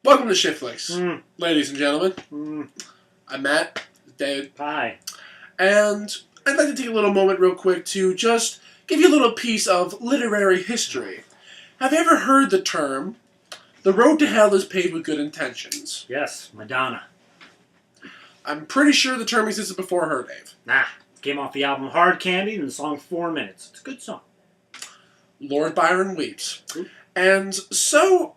Welcome to ShitFlix, ladies and gentlemen. I'm Matt, David. Hi. And I'd like to take a little moment real quick to just give you a little piece of literary history. Have you ever heard the term, the road to hell is paved with good intentions? Yes, Madonna. I'm pretty sure the term existed before her, Dave. Nah, came off the album Hard Candy and the song 4 Minutes. It's a good song. Lord Byron weeps. And so,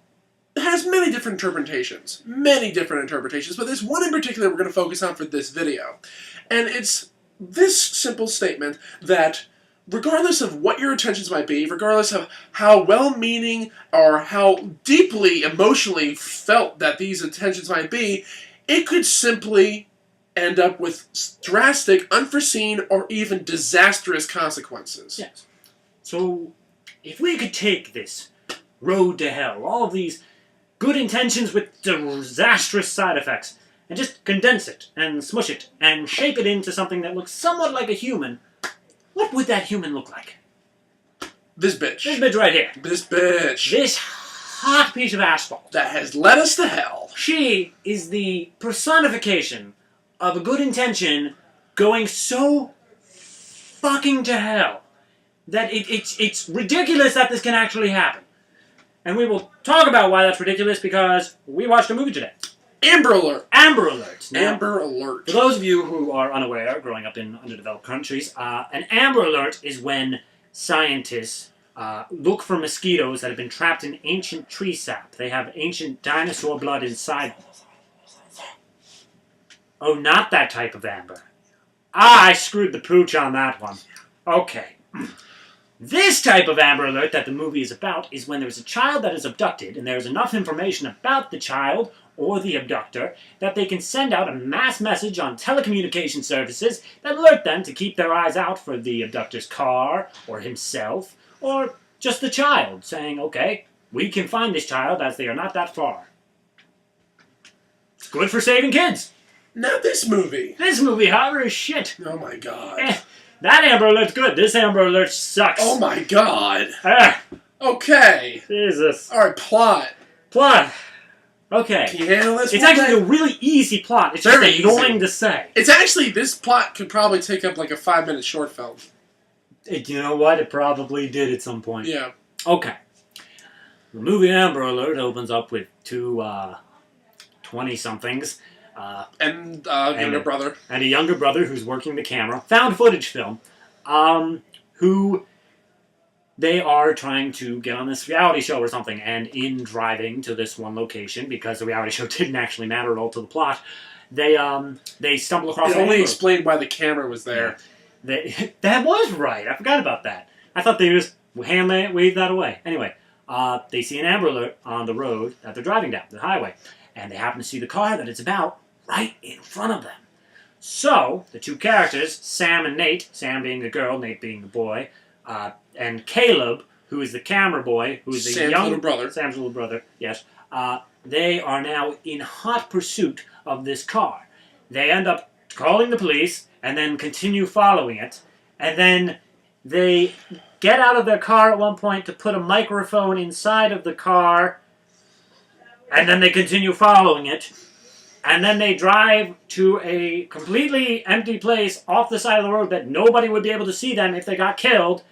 it has many different interpretations. But there's one in particular we're going to focus on for this video. And it's this simple statement that regardless of what your intentions might be, regardless of how well-meaning or how deeply emotionally felt that these intentions might be, it could simply end up with drastic, unforeseen, or even disastrous consequences. Yes. So, if we could take this road to hell, all of these good intentions with disastrous side effects, and just condense it, and smush it, and shape it into something that looks somewhat like a human, what would that human look like? This bitch. This bitch right here. This bitch. This hot piece of asphalt. That has led us to hell. She is the personification of a good intention going so fucking to hell that it's ridiculous that this can actually happen. And we will talk about why that's ridiculous because we watched a movie today. Amber Alert. Amber Alert. Now, Amber Alert. For those of you who are unaware, growing up in underdeveloped countries, an Amber Alert is when scientists look for mosquitoes that have been trapped in ancient tree sap. They have ancient dinosaur blood inside them. Oh, not that type of amber. I screwed the pooch on that one. Okay. This type of Amber Alert that the movie is about is when there's a child that is abducted and there's enough information about the child or the abductor that they can send out a mass message on telecommunication services that alert them to keep their eyes out for the abductor's car or himself or just the child, saying, okay, we can find this child as they are not that far. It's good for saving kids. Not this movie. This movie, however, is shit. Oh my god. That Amber Alert's good. This Amber Alert sucks. Oh my god. Ah, Okay. Jesus. Alright, plot. Plot. Okay. Can you handle this? It's actually a really easy plot. It's just Very annoying easy to say. It's actually, this plot could probably take up like a 5-minute short film. You know what? It probably did at some point. Yeah. Okay. The movie Amber Alert opens up with two 20-somethings. And younger brother. And a younger brother who's working the camera. Found footage film. Who they are trying to get on this reality show or something. And in driving to this one location, because the reality show didn't actually matter at all to the plot, they stumble across... It only explained why the camera was there. Yeah. That was right. I forgot about that. I thought they just waved that away. Anyway, they see an Amber Alert on the road that they're driving down, the highway. And they happen to see the car that it's about right in front of them. So, the two characters, Sam and Nate, Sam being the girl, Nate being the boy, and Caleb, who is the camera boy, who is the Sam's little brother. Sam's little brother, yes. They are now in hot pursuit of this car. They end up calling the police and then continue following it. And then they get out of their car at one point to put a microphone inside of the car. And then they continue following it. And then they drive to a completely empty place off the side of the road that nobody would be able to see them if they got killed.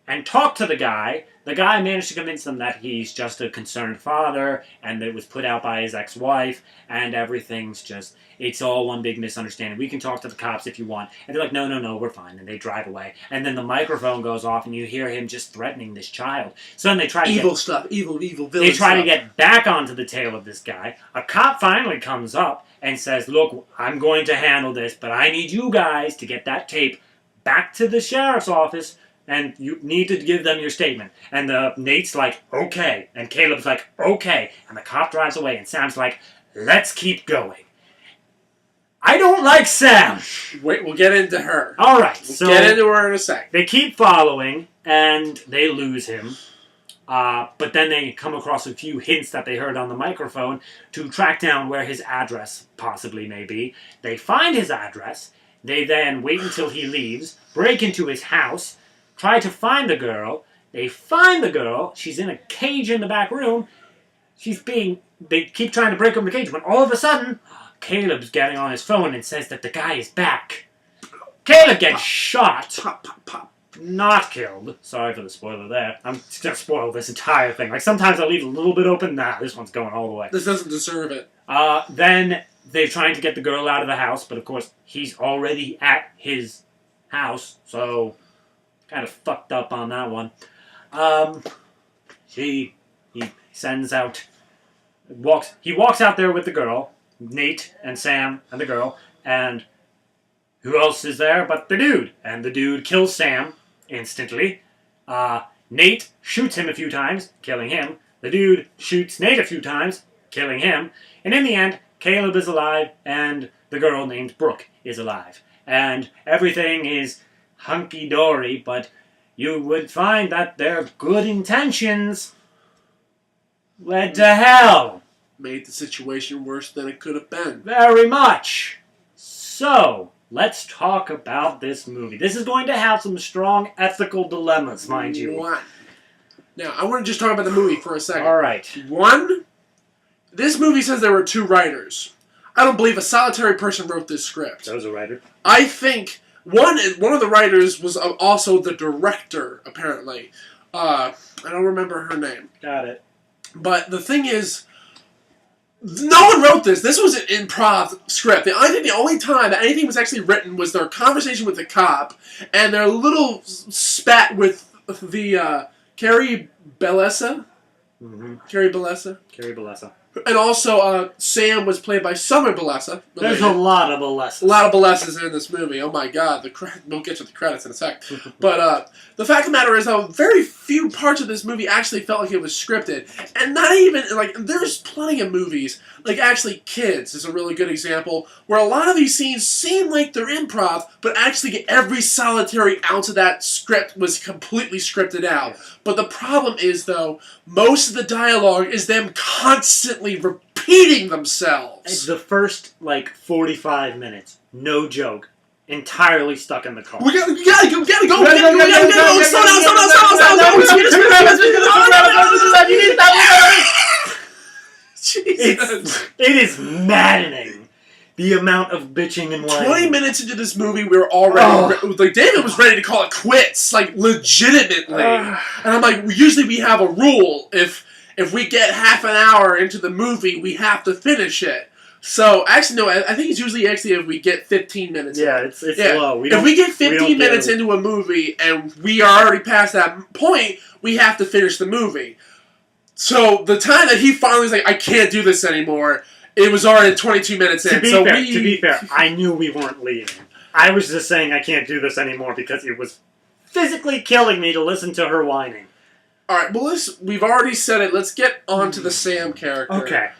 And talk to the guy. The guy managed to convince them that he's just a concerned father. And that it was put out by his ex-wife. And everything's just... It's all one big misunderstanding. We can talk to the cops if you want. And they're like, no, we're fine. And they drive away. And then the microphone goes off and you hear him just threatening this child. So then they try to Evil villain They try stuff. to get back onto the tail of this guy. A cop finally comes up and says, look, I'm going to handle this, but I need you guys to get that tape back to the sheriff's office, and you need to give them your statement. And Nate's like, okay. And Caleb's like, okay. And the cop drives away, and Sam's like, let's keep going. I don't like Sam. Wait, we'll get into her. All right. We'll get into her in a sec. They keep following, and they lose him. But then they come across a few hints that they heard on the microphone to track down where his address possibly may be. They find his address. They then wait until he leaves, break into his house, try to find the girl. They find the girl. She's in a cage in the back room. She's being they keep trying to break open the cage when all of a sudden, Caleb's getting on his phone and says that the guy is back. Caleb gets shot. Pop, pop, pop. Not killed. Sorry for the spoiler there. I'm just going to spoil this entire thing. Like, sometimes I'll leave a little bit open. Nah, this one's going all the way. This doesn't deserve it. Then they're trying to get the girl out of the house, but of course, he's already at his house, so kind of fucked up on that one. He sends out... He walks out there with the girl, Nate and Sam and the girl, and who else is there but the dude? And the dude kills Sam instantly. Nate shoots him a few times, killing him. The dude shoots Nate a few times, killing him. And in the end, Caleb is alive, and the girl named Brooke is alive. And everything is hunky-dory, but you would find that their good intentions led to hell. Made the situation worse than it could have been. Very much. So, let's talk about this movie. This is going to have some strong ethical dilemmas, mind you. What? Now, I want to just talk about the movie for a second. All right. One, this movie says there were 2 writers. I don't believe a solitary person wrote this script. That was a writer. I think one of the writers was also the director, apparently. I don't remember her name. Got it. But the thing is, no one wrote this. This was an improv script. I think the only time that anything was actually written was their conversation with the cop and their little spat with the Carrie Bellessa. Mm-hmm. Carrie Bellessa. Carrie Bellessa. And also, Sam was played by Summer Bellessa. There's a lot of Bellessas. A lot of Bellessas in this movie. Oh my god. We'll get to the credits in a sec. But the fact of the matter is, though, very few parts of this movie actually felt like it was scripted. And not even, like, there's plenty of movies, like actually Kids is a really good example, where a lot of these scenes seem like they're improv, but actually every solitary ounce of that script was completely scripted out. Yeah. But the problem is, though, most of the dialogue is them constantly repeating themselves. The first, 45 minutes, no joke, entirely stuck in the car. We gotta go, slow down. Jesus. It is maddening, the amount of bitching and whining. 20 minutes into this movie, we were already... Like, David was ready to call it quits, like, legitimately. And I'm like, usually we have a rule. If we get half an hour into the movie, we have to finish it. So, actually, no, I think it's usually if we get 15 minutes Yeah, it's low. If we get 15 minutes into a movie and we are already past that point, we have to finish the movie. So, the time that he finally was like, I can't do this anymore, it was already 22 minutes in. To be fair, I knew we weren't leaving. I was just saying I can't do this anymore because it was physically killing me to listen to her whining. Alright, well, we've already said it. Let's get on to the Sam character. Okay.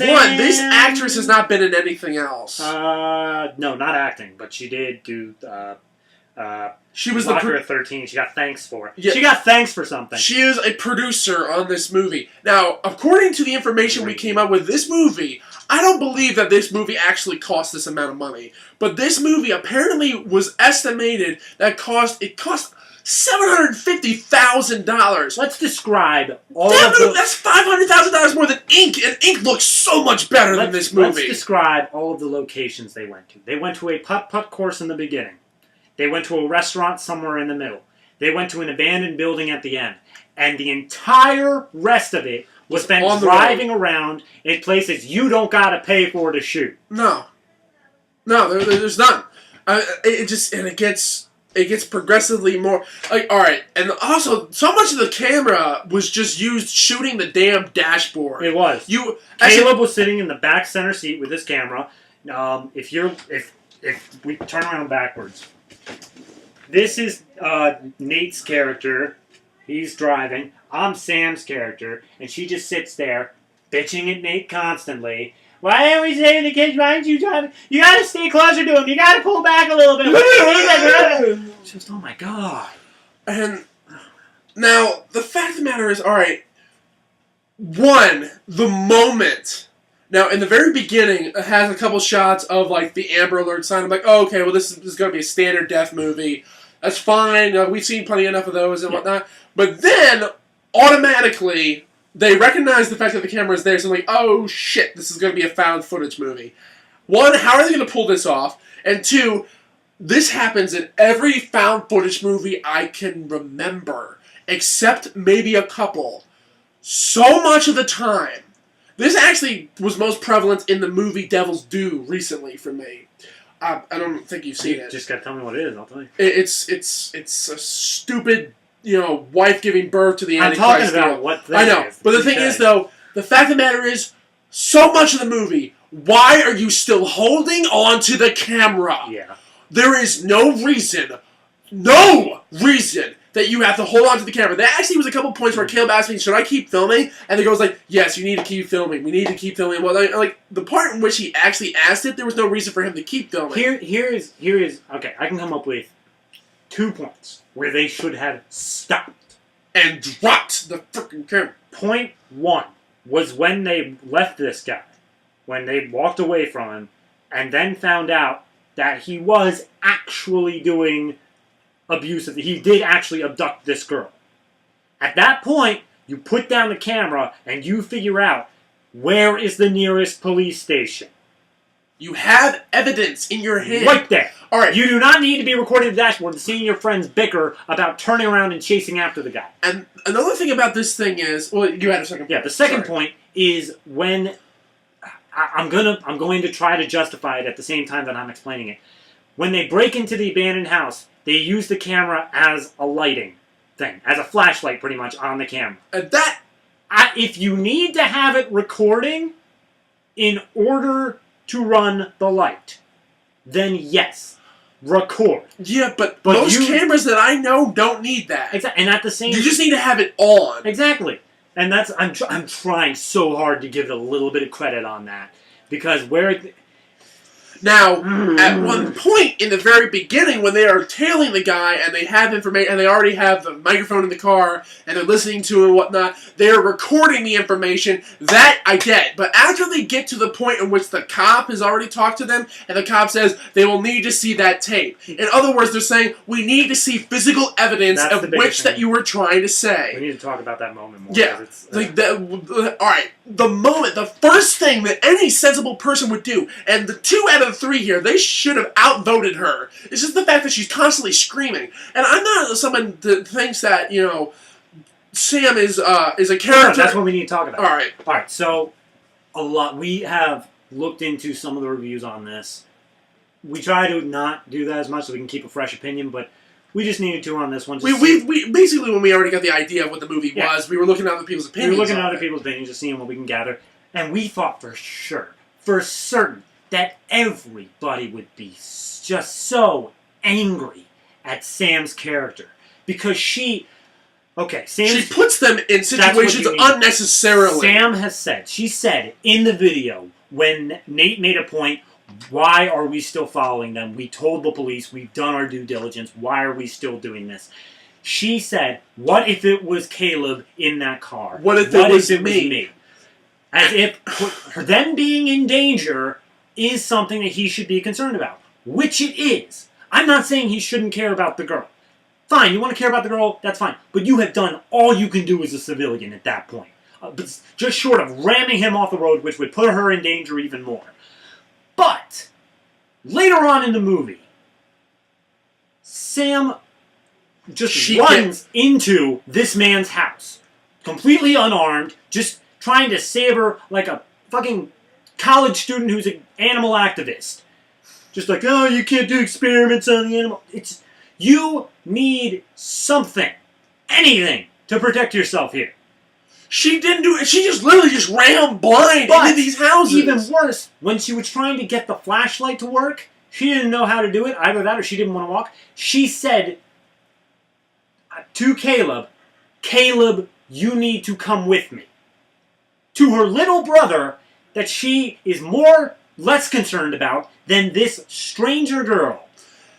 One, this actress has not been in anything else. No, not acting, but she did do, she was Locker 13. She got thanks for it. Yeah. She got thanks for something. She is a producer on this movie. Now, according to the information we came up with, this movie, I don't believe that this movie actually cost this amount of money. But this movie apparently was estimated that it cost $750,000. Let's describe all That's $500,000 more than Ink, and Ink looks so much better than this movie. Let's describe all of the locations they went to. They went to a putt-putt course in the beginning. They went to a restaurant somewhere in the middle. They went to an abandoned building at the end. And the entire rest of it was spent driving around in places you don't gotta pay for to shoot. No, there's none. It gets progressively more like, all right, and also so much of the camera was just used shooting the damn dashboard. It was. Caleb was sitting in the back center seat with his camera. If we turn around backwards, this is Nate's character. He's driving. I'm Sam's character, and she just sits there, bitching at Nate constantly. Why are we saving the kids? Why aren't you driving? You gotta stay closer to him. You gotta pull back a little bit. Just, oh my god. And now, the fact of the matter is, alright, the moment. Now, in the very beginning, it has a couple shots of, like, the Amber Alert sign. I'm like, oh, okay, well, this is going to be a standard death movie. That's fine. We've seen plenty enough of those and whatnot. But then, automatically, they recognize the fact that the camera is there, so like, oh shit, this is going to be a found footage movie. One, how are they going to pull this off? And two, this happens in every found footage movie I can remember, except maybe a couple. So much of the time. This actually was most prevalent in the movie Devil's Due recently for me. I don't think you've seen it. Just gotta tell me what it is, I'll tell you. It's a stupid, wife giving birth to the I'm Antichrist. talking about what thing I know, is. but the thing is, though, the fact of the matter is, so much of the movie, why are you still holding on to the camera? Yeah. There is no reason that you have to hold on to the camera. There actually was a couple points where Caleb asked me, should I keep filming? And the girl was like, yes, you need to keep filming. We need to keep filming. Well, like the part in which he actually asked it, there was no reason for him to keep filming. Here is okay, I can come up with 2 points where they should have stopped. And dropped the freaking camera. Point 1 was when they left this guy, when they walked away from him, and then found out that he was actually doing abusive. He did actually abduct this girl. At that point, you put down the camera and you figure out where is the nearest police station. You have evidence in your hand. Right there. All right. You do not need to be recording the dashboard and seeing your friends bicker about turning around and chasing after the guy. And another thing about this thing is, well, you had a second point. Yeah, the second point is when I'm going to try to justify it at the same time that I'm explaining it. When they break into the abandoned house, they use the camera as a lighting thing, as a flashlight pretty much on the camera. If you need to have it recording in order to run the light, then yes, record. Yeah, but most cameras that I know don't need that. Exactly, and at the same, you just need to have it on. Exactly, and that's I'm trying so hard to give it a little bit of credit on that because Now, at one point in the very beginning, when they are tailing the guy and they have information, and they already have the microphone in the car, and they're listening to it and whatnot, they're recording the information. That I get. But after they get to the point in which the cop has already talked to them, and the cop says they will need to see that tape. In other words, they're saying, we need to see physical evidence of which that you were trying to say. We need to talk about that moment more. Yeah. Alright, the first thing that any sensible person would do, and the 2 out of the 3 here, they should have outvoted her. It's just the fact that she's constantly screaming. And I'm not someone that thinks that, Sam is a character. No, that's what we need to talk about. Alright, so we have looked into some of the reviews on this. We try to not do that as much so we can keep a fresh opinion, but we just needed to on this one. We basically, when we already got the idea of what the movie was, we were looking at other people's opinions. We were looking at other people's opinions, just seeing what we can gather. And we thought for certain, that everybody would be just so angry at Sam's character. Because she puts them in situations unnecessarily. She said in the video, when Nate made a point, why are we still following them? We told the police, we've done our due diligence, why are we still doing this? She said, what if it was Caleb in that car? What if it was me? As if them being in danger is something that he should be concerned about. Which it is. I'm not saying he shouldn't care about the girl. Fine, you want to care about the girl, that's fine. But you have done all you can do as a civilian at that point. But just short of ramming him off the road, which would put her in danger even more. But, later on in the movie, Sam just runs into this man's house. Completely unarmed, just trying to save her like a fucking college student who's an animal activist. Just like, oh, you can't do experiments on the animal. You need something, anything, to protect yourself here. She didn't do it. She just literally just ran blind into these houses. Even worse, when she was trying to get the flashlight to work, she didn't know how to do it. Either that or she didn't want to walk. She said to Caleb, you need to come with me. To her little brother that she is less concerned about than this stranger girl.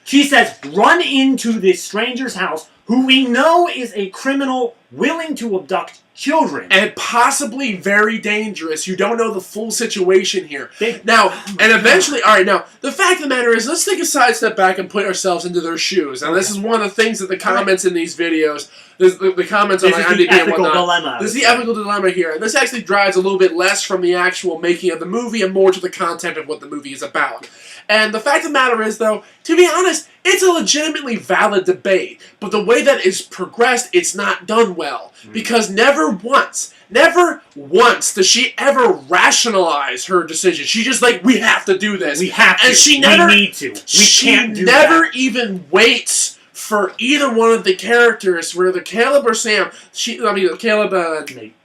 She says, run into this stranger's house, who we know is a criminal willing to abduct children. And possibly very dangerous. You don't know the full situation here. Now, Oh and eventually, alright, now, the fact of the matter is, let's take a side step back and put ourselves into their shoes. And this is one of the things that the comments in these videos, the comments on This is IMDb the and ethical whatnot, dilemma. this is the ethical dilemma here. And this actually drives a little bit less from the actual making of the movie and more to the content of what the movie is about. And the fact of the matter is, though, to be honest, it's a legitimately valid debate. But the way that it's progressed, it's not done well. Because never once does she ever rationalize her decision. She just like, we have to do this. We have to. And she never, we need to. We can't do never that. even waits for either one of the characters, whether Caleb or Sam. Caleb,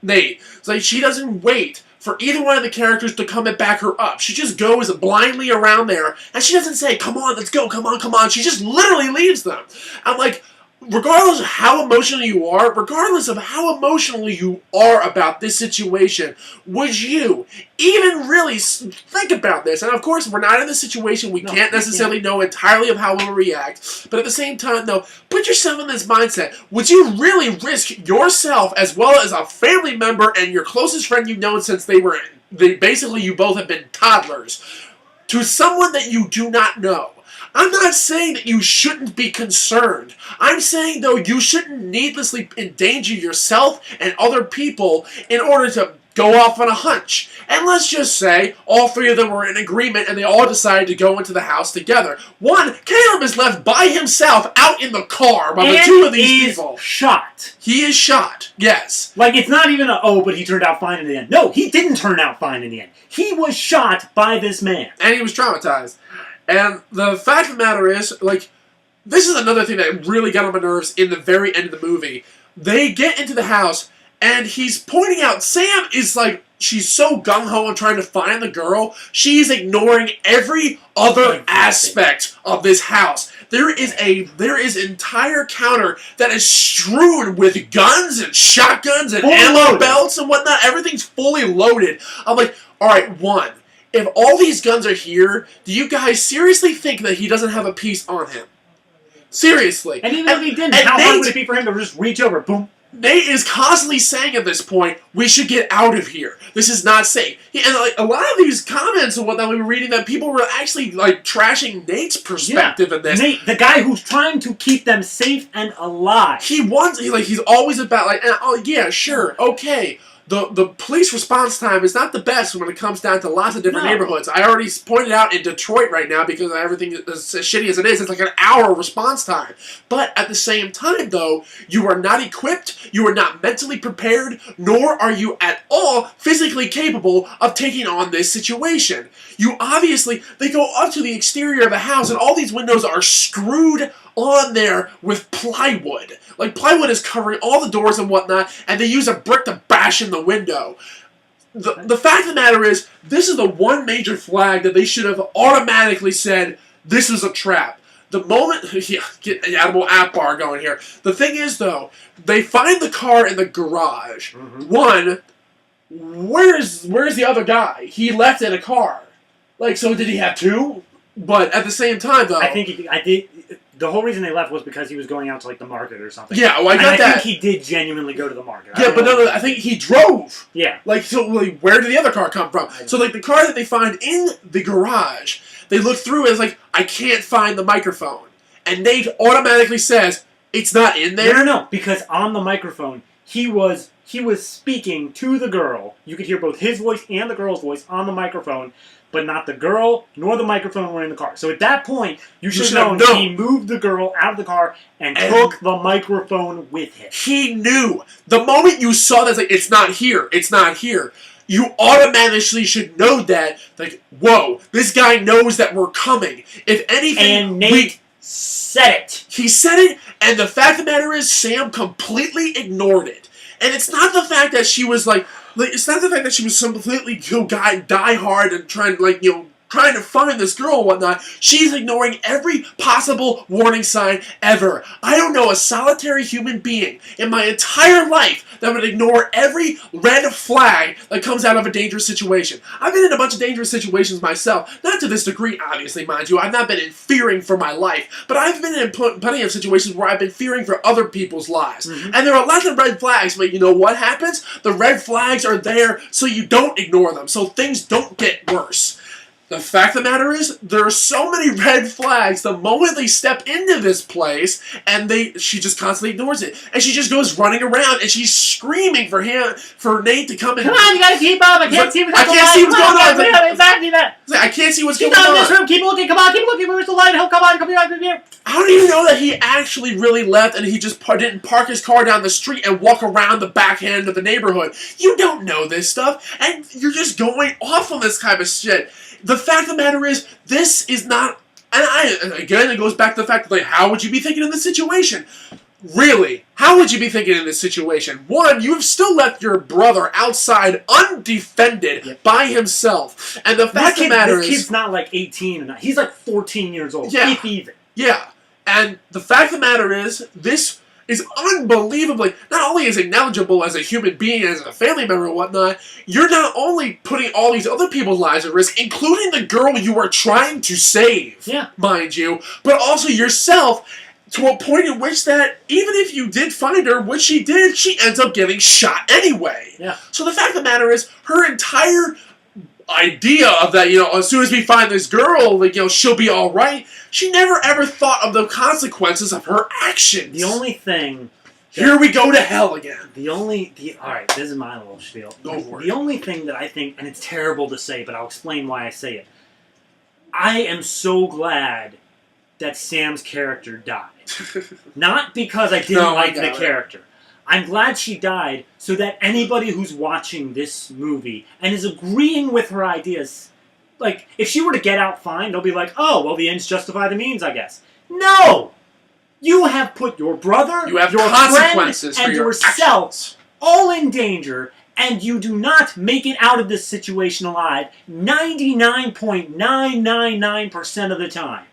Nate. It's like she doesn't wait for either one of the characters to come and back her up. She just goes blindly around there, and she doesn't say, come on, let's go, come on, come on. She just literally leaves them. I'm like, regardless of how emotional you are, about this situation, would you even really think about this? And of course, we're not in the situation. We can't necessarily know entirely of how we'll react. But at the same time, though, put yourself in this mindset. Would you really risk yourself as well as a family member and your closest friend you've known since basically you both have been toddlers, to someone that you do not know? I'm not saying that you shouldn't be concerned. I'm saying, though, you shouldn't needlessly endanger yourself and other people in order to go off on a hunch. And let's just say all three of them were in agreement and they all decided to go into the house together. One, Caleb is left by himself out in the car by the two of these people. Shot. He is shot, yes. Like, it's not even but he turned out fine in the end. No, he didn't turn out fine in the end. He was shot by this man. And he was traumatized. And the fact of the matter is, like, this is another thing that really got on my nerves in the very end of the movie. They get into the house, and he's pointing out, Sam is like, she's so gung-ho on trying to find the girl, she's ignoring every other aspect of this house. There is entire counter that is strewn with guns and shotguns and ammo belts and whatnot. Everything's fully loaded. I'm like, alright, one, if all these guns are here, do you guys seriously think that he doesn't have a piece on him? Seriously. And even if he didn't, how hard would it be for him to just reach over, boom? Nate is constantly saying at this point, we should get out of here. This is not safe. And like, a lot of these comments and whatnot we were reading, that people were actually like trashing Nate's perspective in this. Nate, the guy who's trying to keep them safe and alive. He's always about like, oh yeah, sure, okay. The police response time is not the best when it comes down to lots of different neighborhoods. I already pointed out in Detroit right now, because everything is as shitty as it is, it's like an hour response time. But at the same time, though, you are not equipped, you are not mentally prepared, nor are you at all physically capable of taking on this situation. They go up to the exterior of the house, and all these windows are screwed on there with plywood. Like, plywood is covering all the doors and whatnot, and they use a brick to bash in the window. The fact of the matter is, this is the one major flag that they should have automatically said, this is a trap. The moment, get an Animal app bar going here. The thing is, though, they find the car in the garage. One, where's the other guy? He left in a car. Like, so did he have two? But at the same time, though, I think the whole reason they left was because he was going out to, like, the market or something. Yeah, well, I got that. I think he did genuinely go to the market. Yeah, but no, I think he drove. Yeah. Like, so, like, where did the other car come from? So, like, the car that they find in the garage, they look through it, it's like, I can't find the microphone. And Nate automatically says, it's not in there? No, because on the microphone, he was speaking to the girl. You could hear both his voice and the girl's voice on the microphone, but not the girl nor the microphone were in the car. So at that point, you should have known he moved the girl out of the car and took the microphone with him. He knew. The moment you saw that, like, it's not here, you automatically should know that, like, whoa, this guy knows that we're coming. If anything, and Nate said it. He said it, and the fact of the matter is, Sam completely ignored it. And it's not the fact that she was, like it's not the fact that she was some completely die hard and trying to, trying to find this girl and whatnot, she's ignoring every possible warning sign ever. I don't know a solitary human being in my entire life that would ignore every red flag that comes out of a dangerous situation. I've been in a bunch of dangerous situations myself, not to this degree, obviously, mind you. I've not been in fearing for my life, but I've been in plenty of situations where I've been fearing for other people's lives. And there are lots of red flags, but you know what happens? The red flags are there so you don't ignore them, so things don't get worse. The fact of the matter is, there are so many red flags the moment they step into this place, and she just constantly ignores it. And she just goes running around, and she's screaming for Nate to come in. Come on, you gotta keep up. I can't see what's going on. I can't see what's going on. Exactly that. I can't see what's going on. Keep down in this room. Keep looking. Come on, keep looking. Where's the light? Come on, come here. I don't even know that he actually really left, and he just didn't park his car down the street and walk around the back end of the neighborhood. You don't know this stuff, and you're just going off on this kind of shit. The fact of the matter is, this is not... And again, it goes back to the fact that, like, how would you be thinking in this situation? Really, how would you be thinking in this situation? One, you have still left your brother outside undefended by himself. And the fact of the matter is... This kid's not like 18. He's like 14 years old, if even. Yeah. And the fact of the matter is, this is unbelievably, not only is he knowledgeable as a human being, as a family member and whatnot, you're not only putting all these other people's lives at risk, including the girl you are trying to save, mind you, but also yourself, to a point in which that, even if you did find her, which she did, she ends up getting shot anyway. Yeah. So the fact of the matter is, her entire idea of that, as soon as we find this girl, like, she'll be alright, she never ever thought of the consequences of her actions. The only thing... Here we go to hell again. Alright, this is my little spiel. Go for it. The only thing that I think, and it's terrible to say, but I'll explain why I say it. I am so glad that Sam's character died. Not because I didn't like the character. I'm glad she died so that anybody who's watching this movie and is agreeing with her ideas, like, if she were to get out fine, they'll be like, oh, well, the ends justify the means, I guess. No! You have put your brother, your consequences friend, and yourself all in danger, and you do not make it out of this situation alive 99.999% of the time.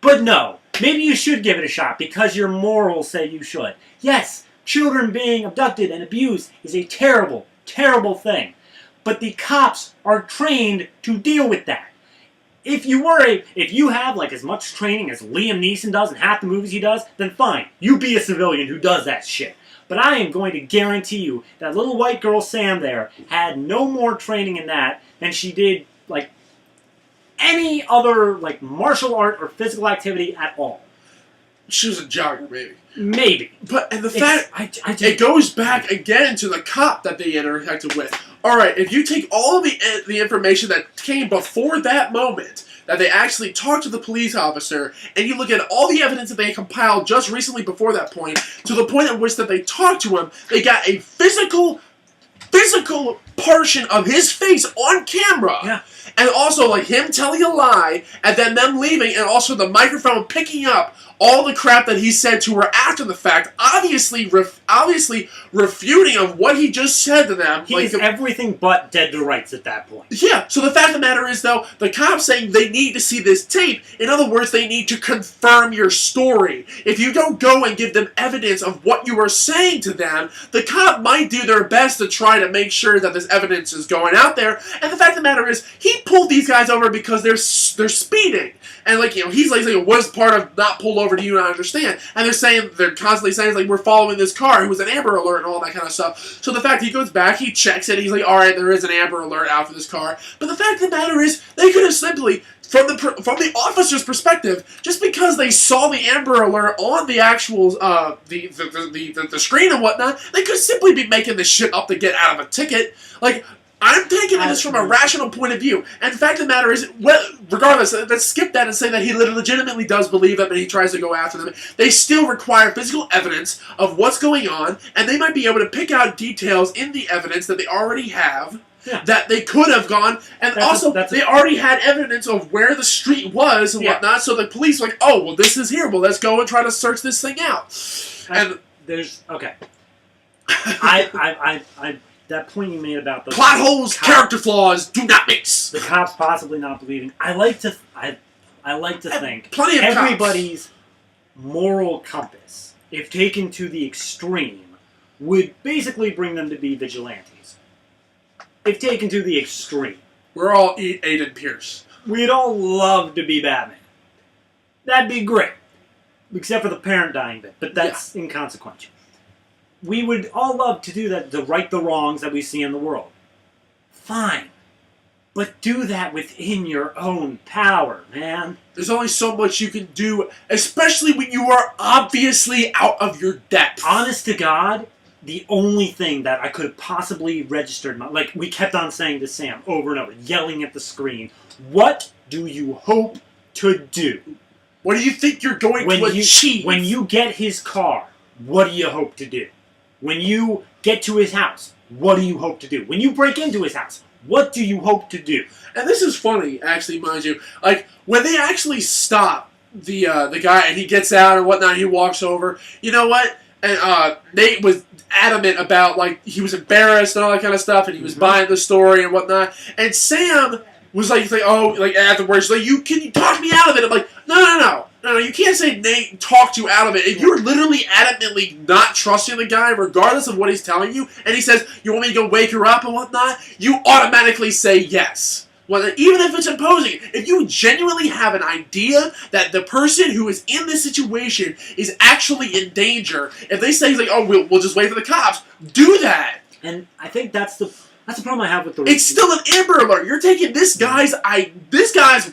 But no, maybe you should give it a shot because your morals say you should. Yes, children being abducted and abused is a terrible, terrible thing. But the cops are trained to deal with that. If you have like as much training as Liam Neeson does in half the movies he does, then fine, you be a civilian who does that shit. But I am going to guarantee you that little white girl Sam there had no more training in that than she did like any other like martial art or physical activity at all. She was a jogger, maybe. Maybe. And the fact, it goes back again to the cop that they interacted with. Alright, if you take all the information that came before that moment, that they actually talked to the police officer, and you look at all the evidence that they compiled just recently before that point, to the point at which that they talked to him, they got a physical portion of his face on camera. Yeah. And also, like, him telling a lie, and then them leaving, and also the microphone picking up all the crap that he said to her after the fact, obviously refuting of what he just said to them. He's everything but dead to rights at that point. Yeah, so the fact of the matter is, though, the cops saying they need to see this tape. In other words, they need to confirm your story. If you don't go and give them evidence of what you are saying to them, the cop might do their best to try to make sure that this evidence is going out there. And the fact of the matter is, he pulled these guys over because they're speeding. And, like, he's like saying, what is part of not pulled over to you not understand? And they're constantly saying, like, we're following this car. It was an Amber Alert and all that kind of stuff. So the fact he goes back, he checks it, he's like, alright, there is an Amber Alert out for this car. But the fact of the matter is, they could have simply, from the officer's perspective, just because they saw the Amber Alert on the actual, the screen and whatnot, they could simply be making this shit up to get out of a ticket. Like, I'm taking this from a rational point of view. And the fact of the matter is, regardless, let's skip that and say that he legitimately does believe them and he tries to go after them. They still require physical evidence of what's going on, and they might be able to pick out details in the evidence that they already have that they could have gone. And they already had evidence of where the street was and whatnot, so the police were like, oh, well, this is here. Well, let's go and try to search this thing out. that point you made about the plot holes, cops, character flaws do not mix. the cops possibly not believing. I like to think Plenty of everybody's moral compass, if taken to the extreme, would basically bring them to be vigilantes. If taken to the extreme. We're all Aiden Pierce. We'd all love to be Batman. That'd be great. Except for the parent dying bit, but that's inconsequential. We would all love to do that, to right the wrongs that we see in the world. Fine. But do that within your own power, man. There's only so much you can do, especially when you are obviously out of your depth. Honest to God, the only thing that I could have possibly registered, like we kept on saying to Sam over and over, yelling at the screen, what do you hope to do? What do you think you're going to achieve? When you get his car, what do you hope to do? When you get to his house, what do you hope to do? When you break into his house, what do you hope to do? And this is funny, actually, mind you. Like, when they actually stop the guy and he gets out and whatnot, he walks over, you know what? And Nate was adamant about, like, he was embarrassed and all that kind of stuff, and he was buying the story and whatnot. And Sam was like afterwards, like, can you talk me out of it? I'm like, no, you can't say Nate talked you out of it. If you're literally adamantly not trusting the guy, regardless of what he's telling you, and he says, you want me to go wake her up and whatnot, you automatically say yes. Well, even if it's imposing, if you genuinely have an idea that the person who is in this situation is actually in danger, if they say, like, oh, we'll just wait for the cops, do that. And I think that's the problem I have with the... It's still an Amber Alert. You're taking this guy's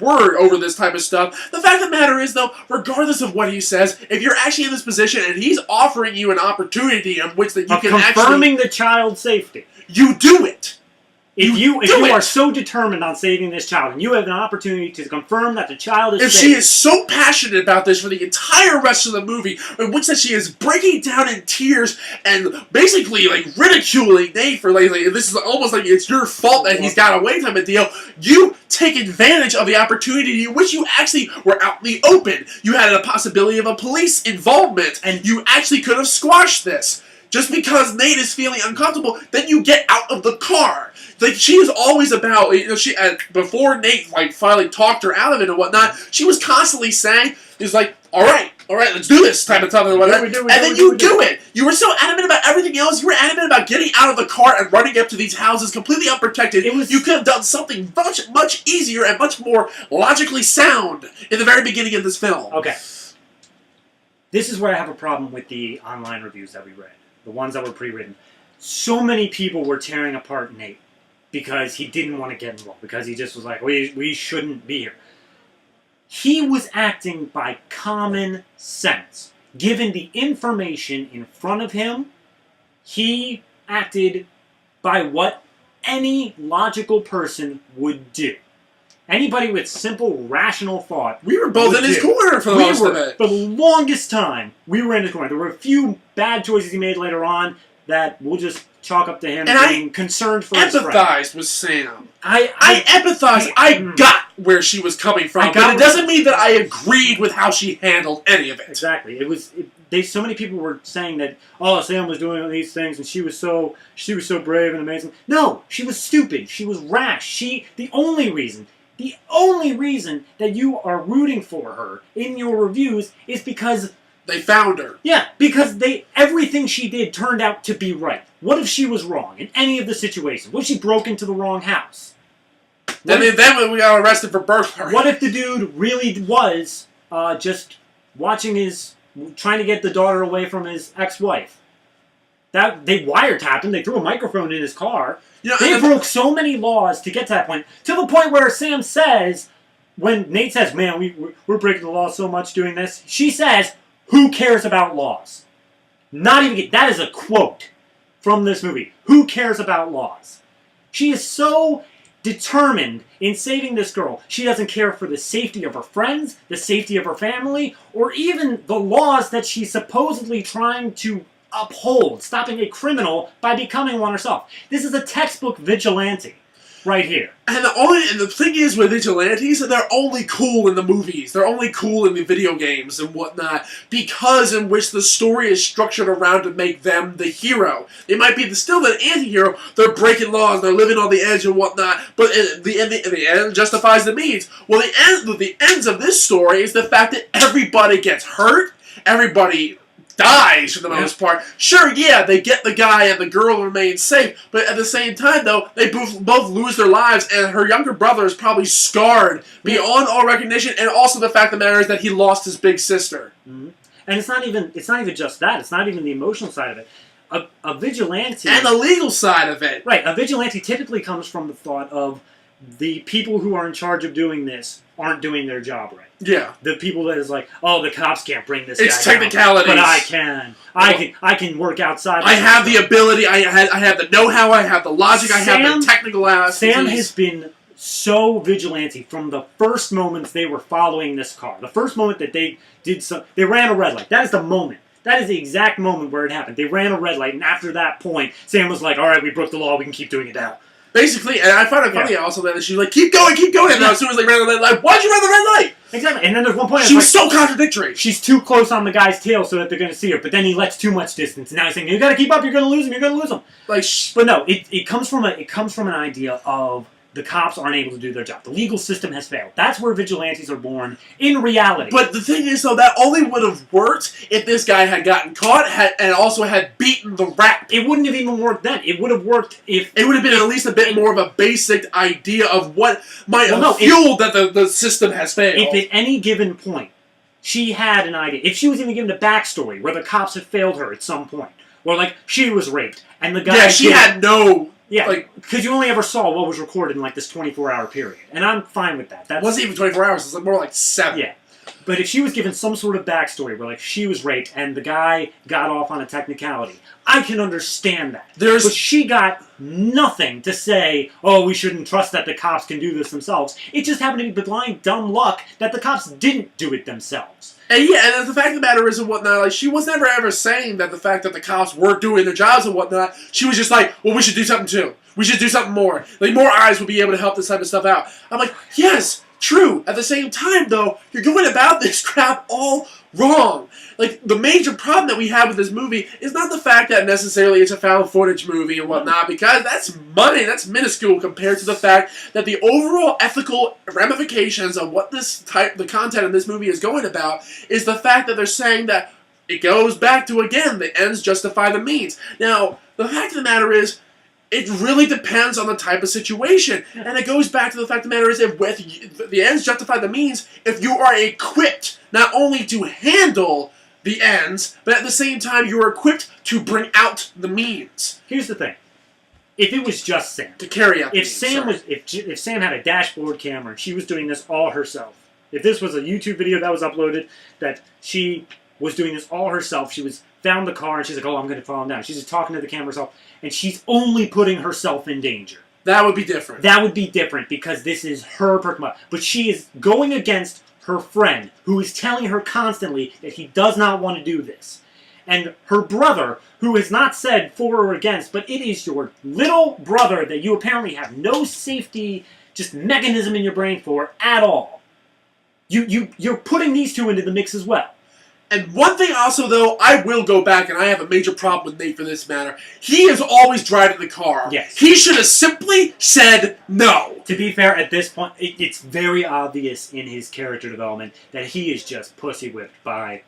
word over this type of stuff. The fact of the matter is, though, regardless of what he says, if you're actually in this position and he's offering you an opportunity in which that you can actually... confirming the child's safety. You do it. If you are so determined on saving this child, and you have an opportunity to confirm that the child is safe... If she is so passionate about this for the entire rest of the movie, in which that she is breaking down in tears and basically, like, ridiculing Nate for, like this is almost like it's your fault that he's got away type of deal, you take advantage of the opportunity in which you actually were out in the open. You had a possibility of a police involvement, and you actually could have squashed this. Just because Nate is feeling uncomfortable, then you get out of the car. Like, she is always about, you know, before Nate, like, finally talked her out of it and whatnot, she was constantly saying, he was like, all right, let's do this type of stuff and whatnot. And then you do it. You were so adamant about everything else. You were adamant about getting out of the car and running up to these houses completely unprotected. You could have done something much, much easier and much more logically sound in the very beginning of this film. Okay. This is where I have a problem with the online reviews that we read. The ones that were pre-written. So many people were tearing apart Nate because he didn't want to get involved. Because he just was like, we shouldn't be here. He was acting by common sense. Given the information in front of him, he acted by what any logical person would do. Anybody with simple, rational thought. We were both in his corner for the most of it. For the longest time, we were in his corner. There were a few bad choices he made later on that we'll just chalk up to him being concerned for his friend. I empathized with Sam. I empathized. I got where she was coming from, but it doesn't mean that I agreed with how she handled any of it. Exactly. So many people were saying that, oh, Sam was doing these things and she was so brave and amazing. No, she was stupid. She was rash. The only reason that you are rooting for her in your reviews is because they found her. Yeah, because everything she did turned out to be right. What if she was wrong in any of the situations? What if she broke into the wrong house? Then we got arrested for burglary. What if the dude really was just trying to get the daughter away from his ex-wife? They wiretapped him. They threw a microphone in his car. They broke so many laws to get to that point. To the point where Sam says, when Nate says, man, we're breaking the law so much doing this, she says, who cares about laws? That is a quote from this movie. Who cares about laws? She is so determined in saving this girl. She doesn't care for the safety of her friends, the safety of her family, or even the laws that she's supposedly trying to uphold, stopping a criminal by becoming one herself. This is a textbook vigilante. right here. And the thing is with vigilantes, they're only cool in the movies. They're only cool in the video games and whatnot because in which the story is structured around to make them the hero. They might be still the anti-hero. They're breaking laws. They're living on the edge and whatnot. But the end justifies the means. Well, the ends of this story is the fact that everybody gets hurt. Everybody dies for the most part. Sure, yeah, they get the guy and the girl remains safe, but at the same time, though, they both lose their lives, and her younger brother is probably scarred beyond all recognition, and also the fact of the matter is that he lost his big sister. Mm-hmm. And it's not even just that. It's not even the emotional side of it. A vigilante... And the legal side of it. Right, a vigilante typically comes from the thought of the people who are in charge of doing this aren't doing their job right. Yeah. The people that is like, oh, the cops can't bring this guy It's technicalities. down, but I can. I can work outside. I have the ability, I have the know-how, I have the logic, I have the technical aspects. Sam has been so vigilante from the first moments they were following this car. The first moment that they ran a red light. That is the moment. That is the exact moment where it happened. They ran a red light, and after that point, Sam was like, all right, we broke the law, we can keep doing it now. Basically, and I find it funny also that she's like, keep going, and as soon as they ran the red light, why'd you run the red light? Exactly, and then there's one point... She was so contradictory. She's too close on the guy's tail so that they're going to see her, but then he lets too much distance, and now he's saying, you got to keep up, you're going to lose him, But no, it comes from an idea of the cops aren't able to do their job. The legal system has failed. That's where vigilantes are born in reality. But the thing is, though, that only would have worked if this guy had gotten caught and also had beaten the rap. It wouldn't have even worked then. It would have worked if... It would have been at least a bit more of a basic idea of what might have fueled that the system has failed. If at any given point she had an idea, if she was even given a backstory where the cops had failed her at some point, or like she was raped, and the guy... Yeah, she had no... Yeah, because you only ever saw what was recorded in like this 24-hour period. And I'm fine with that. It wasn't even 24 hours, it was more like 7. Yeah. But if she was given some sort of backstory where like she was raped and the guy got off on a technicality, I can understand that. But she got nothing to say, oh, we shouldn't trust that the cops can do this themselves. It just happened to be blind, dumb luck that the cops didn't do it themselves. And yeah, and the fact of the matter is and whatnot, like, she was never ever saying that the fact that the cops were doing their jobs and whatnot, she was just like, well, we should do something too. We should do something more. Like, more eyes will be able to help this type of stuff out. I'm like, yes, true. At the same time, though, you're going about this crap all wrong. Like, the major problem that we have with this movie is not the fact that necessarily it's a found footage movie and whatnot, because that's money, that's minuscule compared to the fact that the overall ethical ramifications of what the content of this movie is going about is the fact that they're saying that it goes back to, again, the ends justify the means. Now, the fact of the matter is, it really depends on the type of situation. And it goes back to the fact of the matter is, if the ends justify the means, if you are equipped not only to handle the ends, but at the same time you are equipped to bring out the means. Here's the thing. If it was just Sam. To carry out the means, if Sam had a dashboard camera and she was doing this all herself, if this was a YouTube video that was uploaded, that she was doing this all herself, she found the car and she's like, oh, I'm going to fall down. She's just talking to the camera herself, and she's only putting herself in danger. That would be different. That would be different because this is her Pokemon. But she is going against her friend, who is telling her constantly that he does not want to do this. And her brother, who has not said for or against, but it is your little brother that you apparently have no safety just mechanism in your brain for at all. You're putting these two into the mix as well. And one thing also, though, I will go back, and I have a major problem with Nate for this matter. He is always driving the car. Yes. He should have simply said no. To be fair, at this point, it's very obvious in his character development that he is just pussy whipped by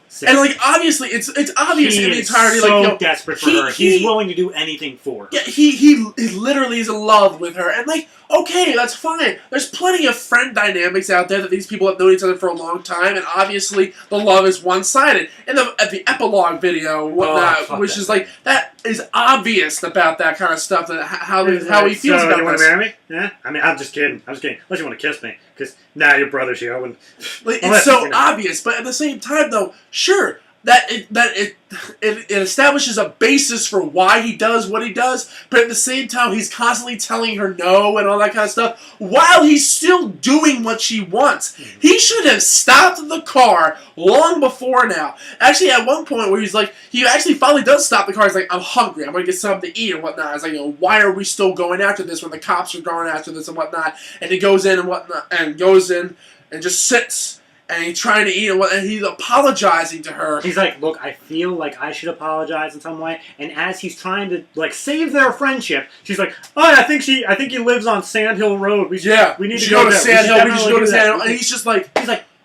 Sam. And, like, obviously, it's obvious in the entirety. He is so like, desperate for her. He's willing to do anything for her. Yeah, he literally is in love with her. And, like, okay, that's fine. There's plenty of friend dynamics out there that these people have known each other for a long time, and obviously the love is one-sided. And at the epilogue video, whatnot, which is like, that is obvious about that kind of stuff, that how he feels about this. You want to marry me? Yeah? I mean, I'm just kidding. Unless you want to kiss me. Because, your brother's here. Like, it's so obvious. But at the same time, though, sure, it establishes a basis for why he does what he does, but at the same time he's constantly telling her no and all that kind of stuff while he's still doing what she wants. He should have stopped the car long before now. Actually, at one point where he actually finally does stop the car. He's like, I'm hungry, I'm gonna get something to eat and whatnot. I was like, why are we still going after this when the cops are going after this and whatnot? And he goes in and whatnot, and goes in and just sits. And he's trying to eat, and he's apologizing to her. He's like, look, I feel like I should apologize in some way. And as he's trying to save their friendship, she's like, oh, I think he lives on Sand Hill Road. We need to go to Sand Hill. We just go to Sand Hill. And he's just like,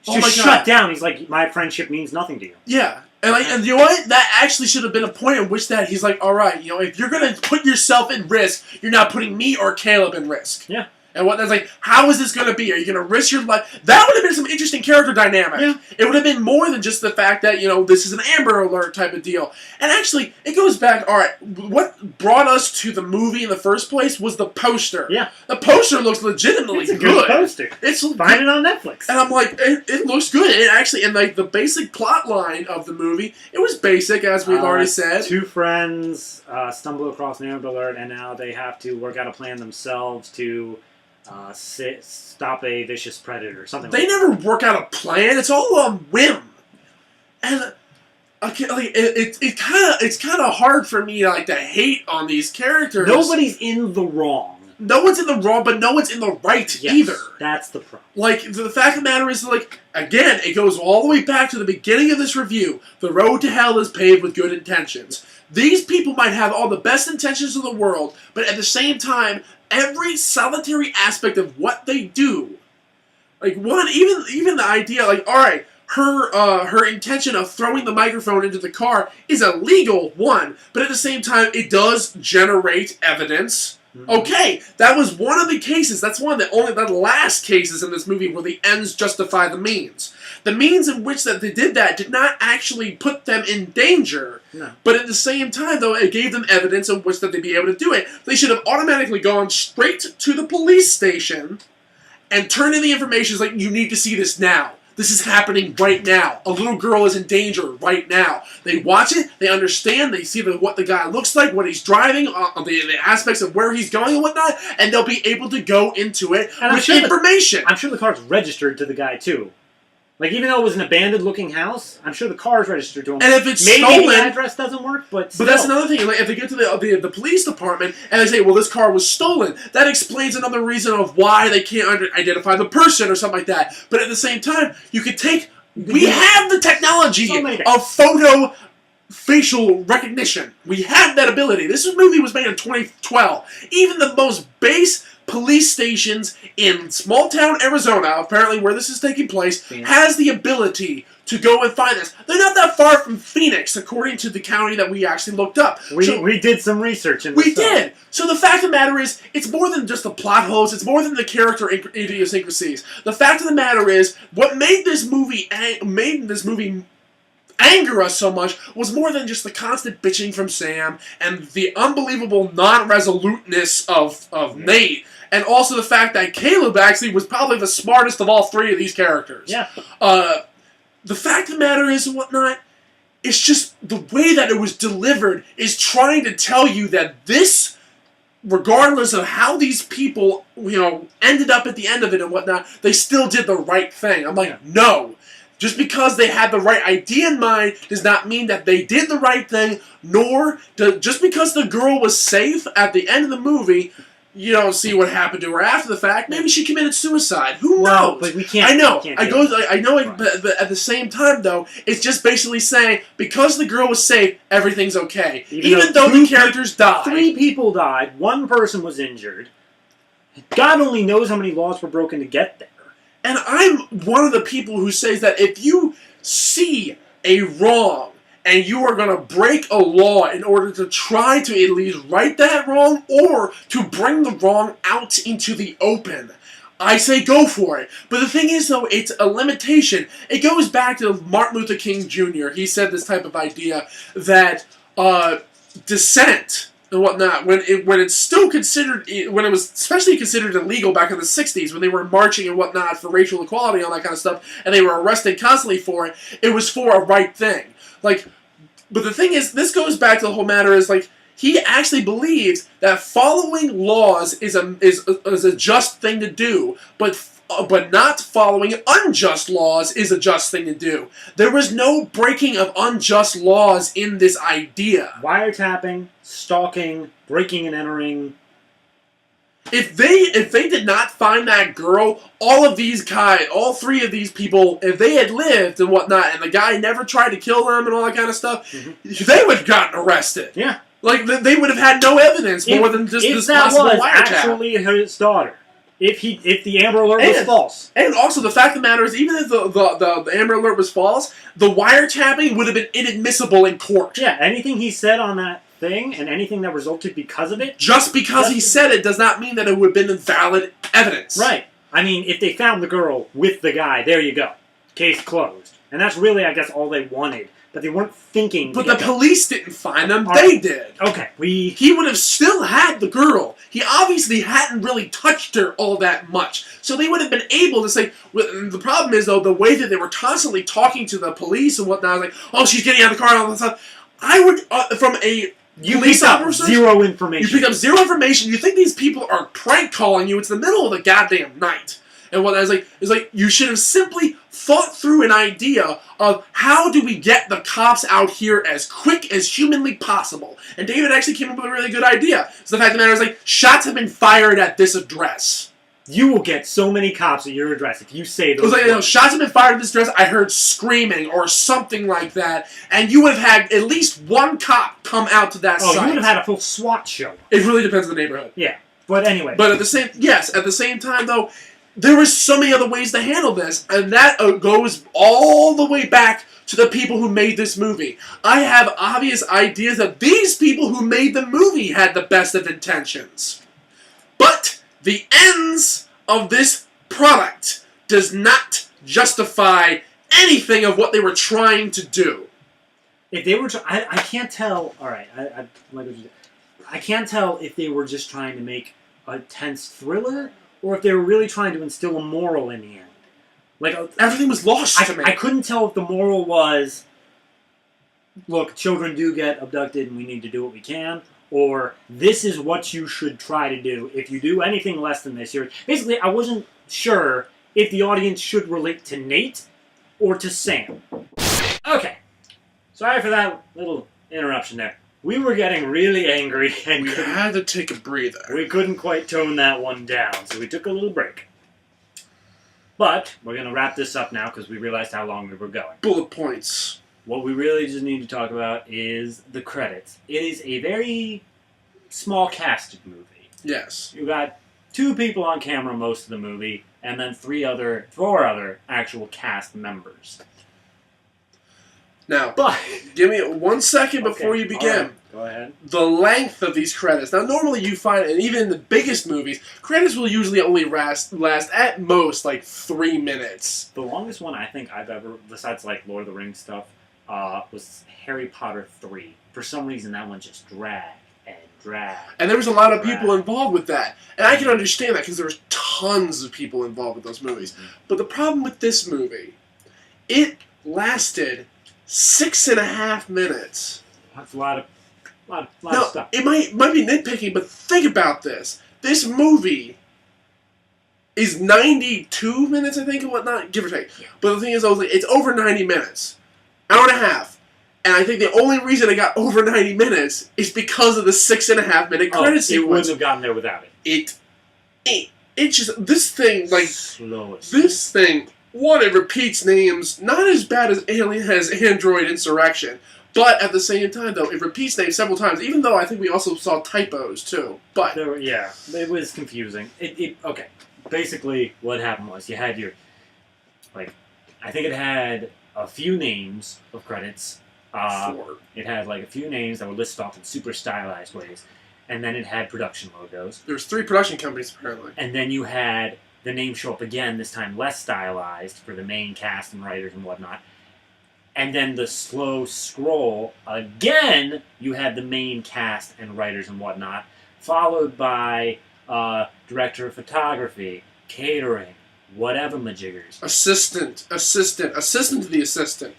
just shut down. He's like, my friendship means nothing to you. Yeah. And you know what? That actually should have been a point in which that he's like, all right, if you're gonna put yourself in risk, you're not putting me or Caleb in risk. Yeah. And that's like, how is this going to be? Are you going to risk your life? That would have been some interesting character dynamic. Yeah. It would have been more than just the fact that, this is an Amber Alert type of deal. And actually, it goes back, all right, what brought us to the movie in the first place was the poster. Yeah. The poster looks legitimately good. It's a good poster. Find it on Netflix. And I'm like, it looks good. It actually, and the basic plot line of the movie, it was basic, as we've already said. Two friends stumble across an Amber Alert, and now they have to work out a plan themselves to stop a vicious predator, something. They never work out a plan. It's all on whim, and it's kind of hard for me to hate on these characters. Nobody's in the wrong. No one's in the wrong, but no one's in the right either. That's the problem. The fact of the matter is, again, it goes all the way back to the beginning of this review. The road to hell is paved with good intentions. These people might have all the best intentions in the world, but at the same time, every solitary aspect of what they do, even the idea, all right, her intention of throwing the microphone into the car is a legal one, but at the same time, it does generate evidence. Mm-hmm. Okay, that was one of the cases. That's one of the last cases in this movie where the ends justify the means. The means in which that they did that did not actually put them in danger. No. But at the same time, though, it gave them evidence in which that they'd be able to do it. They should have automatically gone straight to the police station and turned in the information. It's you need to see this now. This is happening right now. A little girl is in danger right now. They watch it, they understand, they see what the guy looks like, what he's driving, the aspects of where he's going and whatnot, and they'll be able to go into it with information. I'm sure the car's registered to the guy, too. Even though it was an abandoned-looking house, I'm sure the car is registered to him. And if it's maybe stolen, the address doesn't work, but still. But that's another thing. If they get to the police department and they say, well, this car was stolen, that explains another reason of why they can't identify the person or something like that. But at the same time, you could take... We have the technology of photo facial recognition. We have that ability. This movie was made in 2012. Even the most base police stations in small-town Arizona, apparently where this is taking place, has the ability to go and find this. They're not that far from Phoenix, according to the county that we actually looked up. We did some research in this. We did. So the fact of the matter is, it's more than just the plot holes. It's more than the character idiosyncrasies. The fact of the matter is, what made this movie anger us so much was more than just the constant bitching from Sam and the unbelievable non-resoluteness of Nate. And also the fact that Caleb actually was probably the smartest of all three of these characters. Yeah. The fact of the matter is and whatnot, it's just the way that it was delivered is trying to tell you that this, regardless of how these people, ended up at the end of it and whatnot, they still did the right thing. I'm like, no. Just because they had the right idea in mind does not mean that they did the right thing, nor just because the girl was safe at the end of the movie, you don't see what happened to her after the fact. Maybe she committed suicide. Who knows? But we can't. I know. I know. Right. But at the same time, though, it's just basically saying because the girl was safe, everything's okay. Even though the characters died. 3 people died. 1 person was injured. God only knows how many laws were broken to get there. And I'm one of the people who says that if you see a wrong and you are going to break a law in order to try to at least right that wrong or to bring the wrong out into the open, I say go for it. But the thing is, though, it's a limitation. It goes back to Martin Luther King Jr. He said this type of idea that dissent and whatnot, when it was especially considered illegal back in the 60s, when they were marching and whatnot for racial equality and all that kind of stuff, and they were arrested constantly for it, it was for a right thing. Like, but the thing is, this goes back to the whole matter is, like, he actually believes that following laws is a just thing to do, but not following unjust laws is a just thing to do. There was no breaking of unjust laws in this idea. Wiretapping, stalking, breaking and entering. If they did not find that girl, all three of these people, if they had lived and whatnot, and the guy never tried to kill them and all that kind of stuff, they would have gotten arrested. Yeah. Like, they would have had no evidence more than just this possible wiretap. If that was actually his daughter. If the Amber Alert was false. And also, the fact of the matter is, even if the Amber Alert was false, the wiretapping would have been inadmissible in court. Yeah, anything he said on that thing, and anything that resulted because of it... Just because he said it does not mean that it would have been invalid evidence. Right. I mean, if they found the girl with the guy, there you go. Case closed. And that's really, I guess, all they wanted. But they weren't thinking... But the police didn't find them. They did. Okay, He would have still had the girl. He obviously hadn't really touched her all that much. So they would have been able to say... The problem is, though, the way that they were constantly talking to the police and whatnot, like, oh, she's getting out of the car and all that stuff. I would, from a... You picked up zero information. You picked up zero information. You think these people are prank calling you. It's the middle of the goddamn night. And what I was like, is like, you should have simply thought through an idea of how do we get the cops out here as quick as humanly possible. And David actually came up with a really good idea. So the fact of the matter is, like, shots have been fired at this address. You will get so many cops at your address if you say those words. Like, shots have been fired at this address. I heard screaming or something like that. And you would have had at least one cop come out to that site. Oh, you would have had a full SWAT show. It really depends on the neighborhood. Yeah. But anyway. But at the same time, though, there was so many other ways to handle this. And that goes all the way back to the people who made this movie. I have obvious ideas that these people who made the movie had the best of intentions. But the ends of this product does not justify anything of what they were trying to do. If they were, I can't tell. All right, I can't tell if they were just trying to make a tense thriller or if they were really trying to instill a moral in the end. Like, everything was lost to me. I couldn't tell if the moral was, look, children do get abducted and we need to do what we can. Or, this is what you should try to do. If you do anything less than this, you're... Basically, I wasn't sure if the audience should relate to Nate or to Sam. Okay. Sorry for that little interruption there. We were getting really angry and we had to take a breather. We couldn't quite tone that one down, so we took a little break. But, we're going to wrap this up now because we realized how long we were going. Bullet points. What we really just need to talk about is the credits. It is a very small casted movie. Yes. You got 2 people on camera most of the movie, and then 4 other actual cast members. Now, give me 1 second before you begin. Right. Go ahead. The length of these credits. Now, normally you find, and even in the biggest movies, credits will usually only last at most like 3 minutes. The longest one I think I've ever, besides like Lord of the Rings stuff, was Harry Potter 3. For some reason, that one just dragged and dragged. And there was a lot of people involved with that. And I can understand that because there was tons of people involved with those movies. Mm-hmm. But the problem with this movie, it lasted 6.5 minutes. That's a lot of stuff. It might be nitpicking, but think about this. This movie is 92 minutes, I think, and whatnot, give or take. Yeah. But the thing is, it's over 90 minutes. Hour and a half. And I think the only reason it got over 90 minutes is because of the 6.5 minute credit sequence. It wouldn't have gotten there without it. It just, this thing, like, slowest. This thing, one, it repeats names, not as bad as Alien has Android Insurrection, but at the same time, though, it repeats names several times, even though I think we also saw typos, too. But yeah, it was confusing. Okay, basically, what happened was you had your, like, I think it had a few names of credits. 4. It had, like, a few names that were listed off in super stylized ways. And then it had production logos. There's 3 production companies, apparently. And then you had the name show up again, this time less stylized, for the main cast and writers and whatnot. And then the slow scroll, again, you had the main cast and writers and whatnot, followed by director of photography, catering, whatever majiggers. Assistant to the assistant.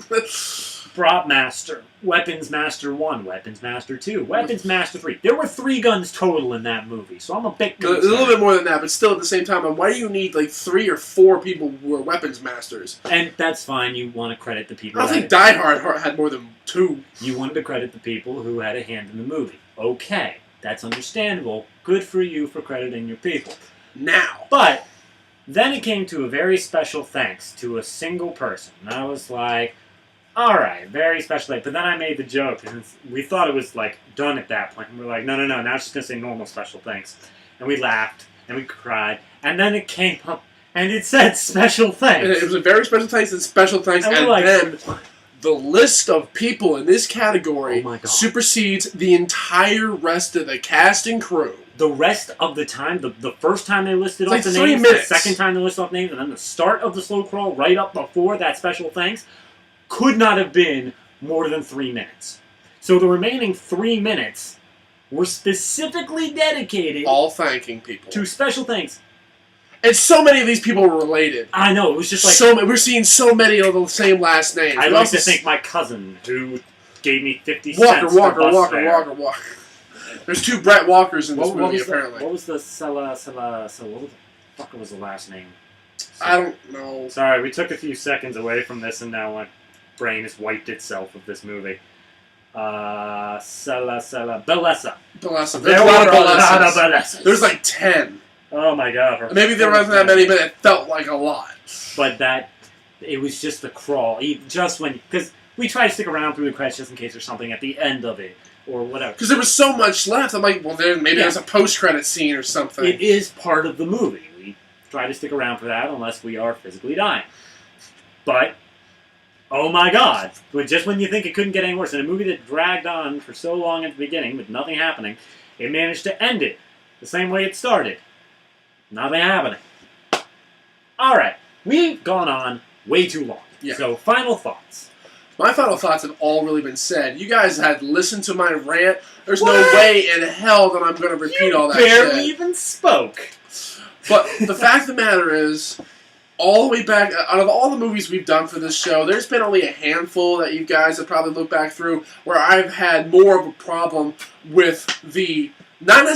Prop Master, Weapons Master 1, Weapons Master 2, Weapons Master 3. There were 3 guns total in that movie, so I'm a bit concerned. A little bit more than that, but still at the same time, why do you need like 3 or 4 people who are weapons masters? And that's fine, you want to credit the people. I don't think Die Hard had more than 2. You wanted to credit the people who had a hand in the movie. Okay, that's understandable. Good for you for crediting your people. Now. But then it came to a very special thanks to a single person. And I was like, alright, very special thanks. But then I made the joke, and we thought it was like done at that point. And we're like, no, now it's just going to say normal special thanks. And we laughed, and we cried, and then it came up, and it said special thanks. And it was a very special thanks and special thanks, and then the list of people in this category supersedes the entire rest of the cast and crew. The rest of the time, the first time they listed off the names, the second time they listed off names, and then the start of the slow crawl right up before that special thanks, could not have been more than 3 minutes. So the remaining 3 minutes were specifically dedicated... all thanking people. ...to special thanks. And so many of these people were related. I know, it was just like... we're seeing so many of the same last names. I'd like to thank my cousin, who gave me 50 cents Walker. There's 2 Brett Walkers in this movie, apparently. What was the what the fuck was the last name? I don't know. Sorry, we took a few seconds away from this, and now my brain has wiped itself of this movie. Bellessa. There's a lot of Bellessas. There's like 10. Oh my god. Maybe there wasn't that many, but it felt like a lot. But it was just the crawl. Because we try to stick around through the credits just in case there's something at the end of it, or whatever. Because there was so much left, I'm like, well, there's a post-credit scene or something. It is part of the movie. We try to stick around for that unless we are physically dying. But, oh my god, just when you think it couldn't get any worse, in a movie that dragged on for so long at the beginning with nothing happening, it managed to end it the same way it started. Nothing happening. Alright, we've gone on way too long. Yeah. So, final thoughts. My final thoughts have all really been said. You guys had listened to my rant. There's no way in hell that I'm going to repeat all that shit. You barely even spoke. But the fact of the matter is, all the way back, out of all the movies we've done for this show, there's been only a handful that you guys have probably looked back through where I've had more of a problem with not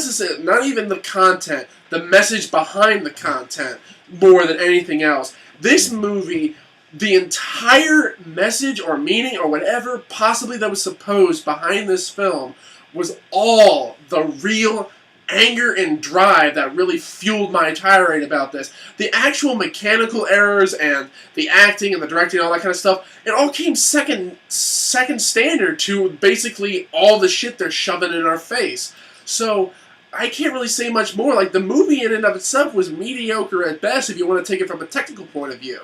even the content, the message behind the content, more than anything else. This movie, the entire message or meaning or whatever possibly that was supposed behind this film was all the real anger and drive that really fueled my tirade about this. The actual mechanical errors and the acting and the directing and all that kind of stuff, it all came second standard to basically all the shit they're shoving in our face. So, I can't really say much more. Like, the movie in and of itself was mediocre at best if you want to take it from a technical point of view.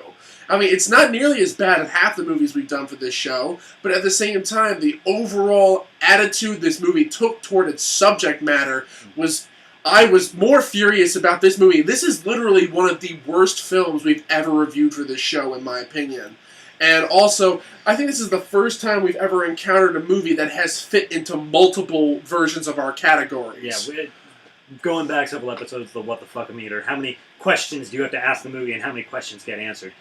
I mean, it's not nearly as bad as half the movies we've done for this show, but at the same time, the overall attitude this movie took toward its subject matter was... I was more furious about this movie. This is literally one of the worst films we've ever reviewed for this show, in my opinion. And also, I think this is the first time we've ever encountered a movie that has fit into multiple versions of our categories. Yeah, going back several episodes of the What the Fuck-a-meter, how many questions do you have to ask the movie and how many questions get answered?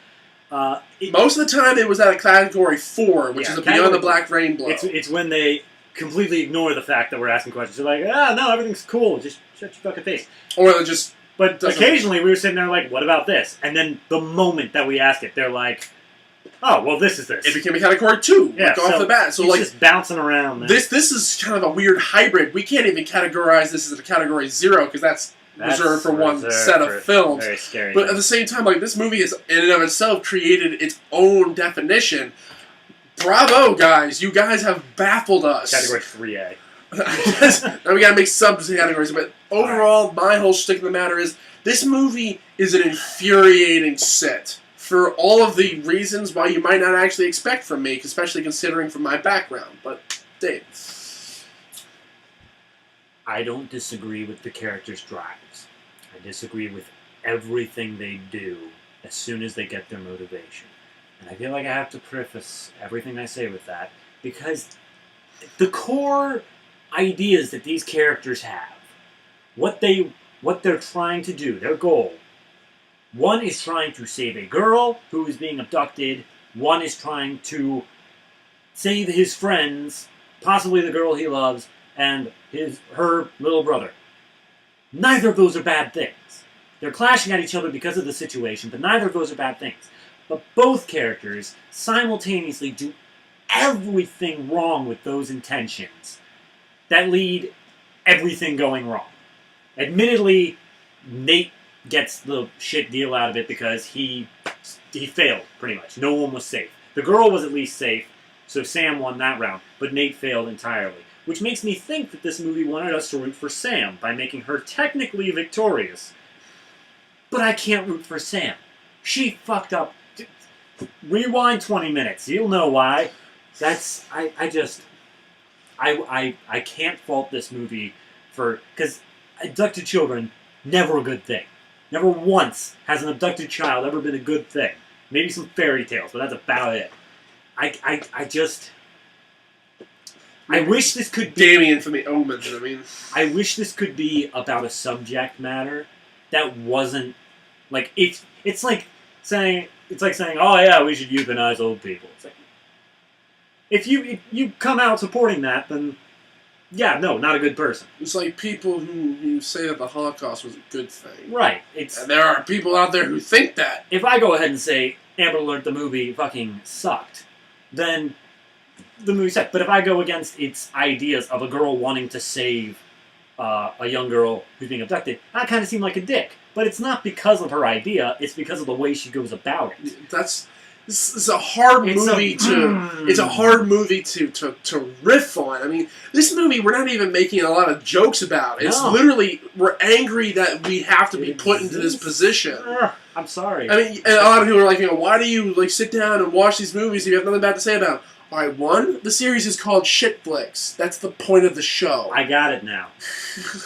Most of the time it was at a category 4, which is a Beyond the Black Rainbow. It's when they completely ignore the fact that we're asking questions. They're like, no, everything's cool, just shut your fucking face. Or they're just... But occasionally we were sitting there like, what about this? And then the moment that we ask it, they're like, oh, well, this is this. It became a category 2, off the bat. So, it's just bouncing around. Man. This is kind of a weird hybrid. We can't even categorize this as a category 0, because that's reserved for one set of films. Very scary. But at the same time, like, this movie has, in and of itself, created its own definition. Bravo, guys. You guys have baffled us. Category 3A. Now we gotta make subcategories, but overall, my whole shtick of the matter is, this movie is an infuriating sit. For all of the reasons why you might not actually expect from me, especially considering from my background. But, Dave. I don't disagree with the characters' drives. I disagree with everything they do as soon as they get their motivation. And I feel like I have to preface everything I say with that, because the core ideas that these characters have, what they're trying to do, their goal. One is trying to save a girl who is being abducted. One is trying to save his friends, possibly the girl he loves, and her little brother. Neither of those are bad things. They're clashing at each other because of the situation, but neither of those are bad things. But both characters simultaneously do everything wrong with those intentions that lead everything going wrong. Admittedly, Nate gets the shit deal out of it because he failed, pretty much. No one was safe. The girl was at least safe, so Sam won that round, but Nate failed entirely. Which makes me think that this movie wanted us to root for Sam by making her technically victorious. But I can't root for Sam. She fucked up. Rewind 20 minutes. You'll know why. I can't fault this movie for, because abducted children, never a good thing. Never once has an abducted child ever been a good thing. Maybe some fairy tales, but that's about it. I wish this could be... Damien from the Omens, I mean. I wish this could be about a subject matter that wasn't, like, it's like saying, oh yeah, we should euthanize old people. It's like, if you come out supporting that, then yeah, no, not a good person. It's like people who say that the Holocaust was a good thing. Right. And there are people out there who think that. If I go ahead and say Amber Alert the movie fucking sucked, then the movie sucked. But if I go against its ideas of a girl wanting to save a young girl who's being abducted, that kind of seemed like a dick. But it's not because of her idea, it's because of the way she goes about it. This is a hard movie to riff on. I mean, this movie, we're not even making a lot of jokes about. It's literally, we're angry that we have to be put into this position. I'm sorry. I mean, and a lot of people are like, why do you sit down and watch these movies if you have nothing bad to say about them? Alright, one, the series is called ShitFlix. That's the point of the show. I got it now.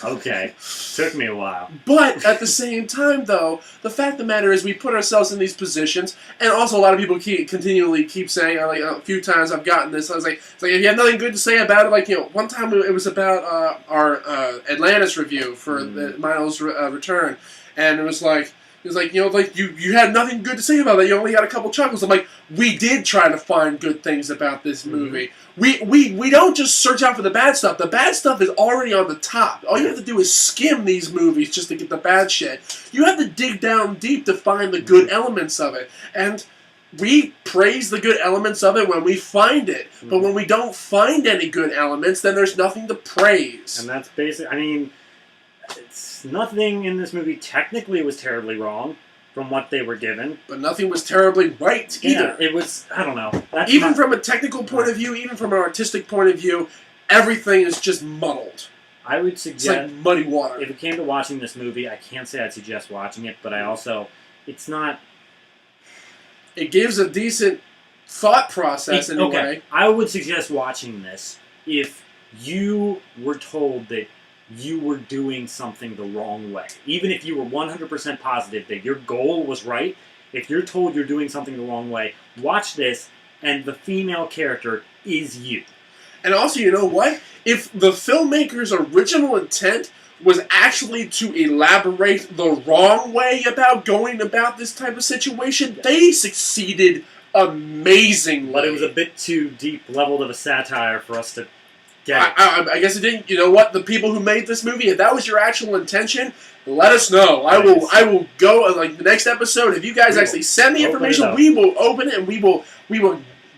Okay. Took me a while. But at the same time, though, the fact of the matter is we put ourselves in these positions, and also a lot of people continually keep saying, like a few times I've gotten this, I was like, it's like, if you have nothing good to say about it, one time it was about our Atlantis review for the Miles Return, and it was like, you had nothing good to say about that. You only got a couple chuckles. I'm like, we did try to find good things about this movie. We don't just search out for the bad stuff. The bad stuff is already on the top. All you have to do is skim these movies just to get the bad shit. You have to dig down deep to find the good elements of it. And we praise the good elements of it when we find it. But when we don't find any good elements, then there's nothing to praise. And that's basic. I mean, nothing in this movie technically was terribly wrong from what they were given. But nothing was terribly right either. Yeah, it was, I don't know. From a technical point of view, even from an artistic point of view, everything is just muddled. I would suggest... It's like muddy water. If it came to watching this movie, I can't say I'd suggest watching it, but I also... It's not... It gives a decent thought process in a way. I would suggest watching this if you were told that you were doing something the wrong way. Even if you were 100% positive that your goal was right, if you're told you're doing something the wrong way, watch this, and the female character is you. And also, you know what? If the filmmaker's original intent was actually to elaborate the wrong way about going about this type of situation, they succeeded amazingly. But it was a bit too deep leveled of a satire for us to... I guess it didn't. You know what? The people who made this movie, if that was your actual intention, let us know. I will go like the next episode. If you guys actually send the information, we will open it and we will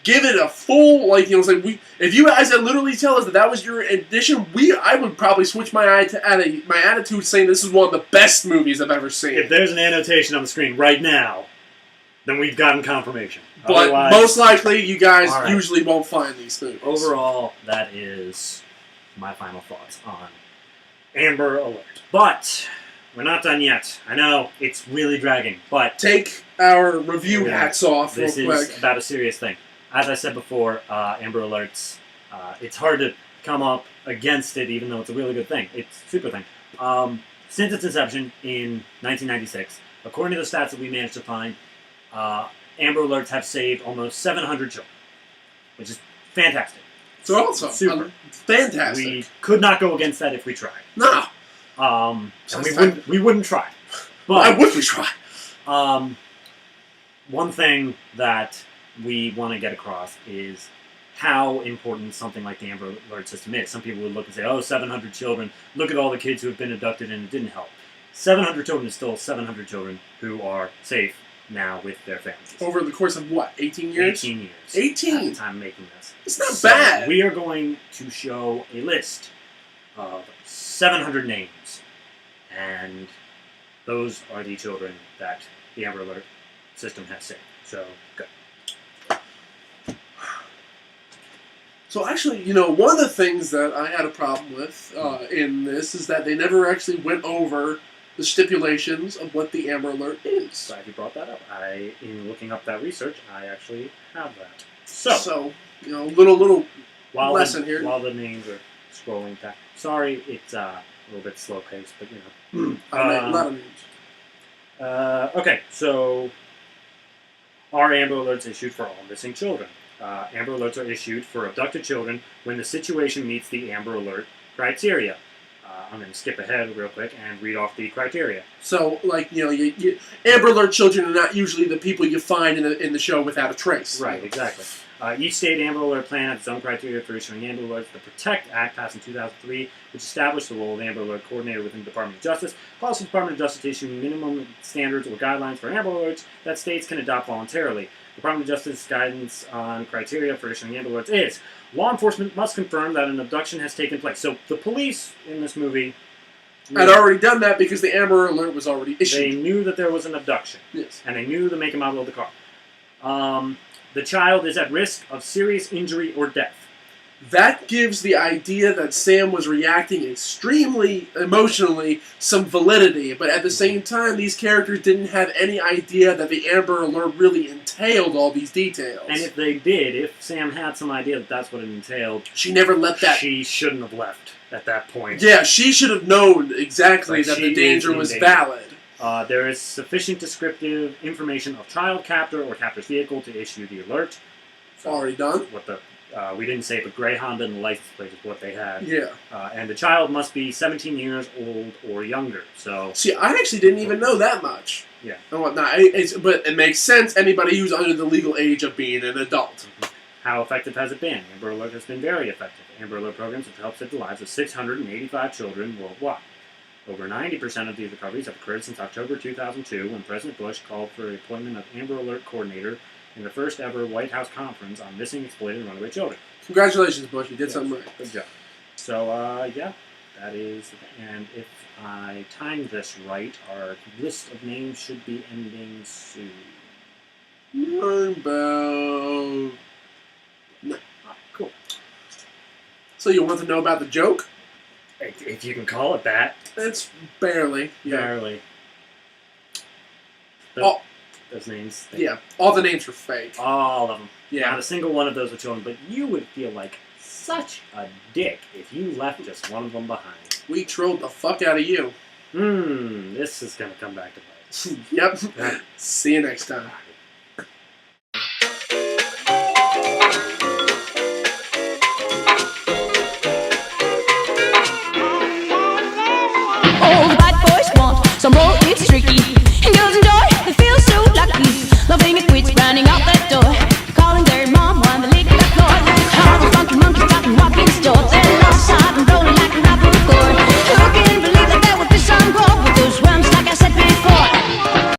give it a full if you guys literally tell us that was your addition, I would probably switch my attitude saying this is one of the best movies I've ever seen. If there's an annotation on the screen right now, then we've gotten confirmation. But most likely, you guys usually won't find these things. Overall, that is my final thoughts on Amber Alert. But we're not done yet. I know it's really dragging, but take our review hats off real quick. This is about a serious thing. As I said before, Amber Alerts, it's hard to come up against it, even though it's a really good thing. It's a super thing. Since its inception in 1996, according to the stats that we managed to find, Amber Alerts have saved almost 700 children, which is fantastic. It's awesome. Super. Fantastic. We could not go against that if we tried. No. And we wouldn't try. But why would we try? One thing that we want to get across is how important something like the Amber Alert system is. Some people would look and say, oh, 700 children, look at all the kids who have been abducted and it didn't help. 700 children is still 700 children who are safe now with their families. Over the course of what, 18 years? 18 years. 18? At the time of making this. It's not bad. We are going to show a list of 700 names. And those are the children that the Amber Alert system has saved. So, go. So actually, you know, one of the things that I had a problem with in this is that they never actually went over the stipulations of what the Amber Alert is. Glad you brought that up. In looking up that research, I actually have that. So you know, little lesson here. While the names are scrolling back. Sorry, it's a little bit slow paced, but you know. A lot of names. Okay, so are Amber Alerts issued for all missing children? Amber Alerts are issued for abducted children when the situation meets the Amber Alert criteria. I'm going to skip ahead real quick and read off the criteria. So, like, you know, Amber Alert children are not usually the people you find in the show without a trace. Right, exactly. Each state Amber Alert plan has its own criteria for issuing Amber Alerts. The PROTECT Act, passed in 2003, which established the role of Amber Alert coordinator within the Department of Justice, calls for the Department of Justice to issue minimum standards or guidelines for Amber Alerts that states can adopt voluntarily. The Department of Justice guidance on criteria for issuing Amber Alerts is: law enforcement must confirm that an abduction has taken place. So the police in this movie had already done that because the Amber Alert was already issued. They knew that there was an abduction. Yes. And they knew the make and model of the car. The child is at risk of serious injury or death. That gives the idea that Sam was reacting extremely emotionally some validity, but at the same time, these characters didn't have any idea that the Amber Alert really entailed all these details. And if they did, if Sam had some idea that that's what it entailed, she never let that... She shouldn't have left at that point. Yeah, she should have known exactly that the danger was valid. There is sufficient descriptive information of child captor or captor's vehicle to issue the alert. So already done. What the we didn't say, but gray Honda and the license plate is what they had. Yeah. And the child must be 17 years old or younger. So see, I actually didn't even know that much. Yeah. And whatnot. But it makes sense. Anybody who's under the legal age of being an adult. Mm-hmm. How effective has it been? Amber Alert has been very effective. Amber Alert programs have helped save the lives of 685 children worldwide. Over 90% of these recoveries have occurred since October 2002, when President Bush called for the appointment of Amber Alert coordinator in the first ever White House conference on missing, exploited, and runaway children. Congratulations, Bush. You did something right. Good job. So, yeah, that is... And if I timed this right, our list of names should be ending soon. About... No. Cool. So you want to know about the joke? If you can call it that. It's barely. Yeah. Barely. Those names. Yeah, all the names were fake. All of them. Yeah. Not a single one of those were children, but you would feel like such a dick if you left just one of them behind. We trolled the fuck out of you. This is going to come back to bite. Yep. See you next time.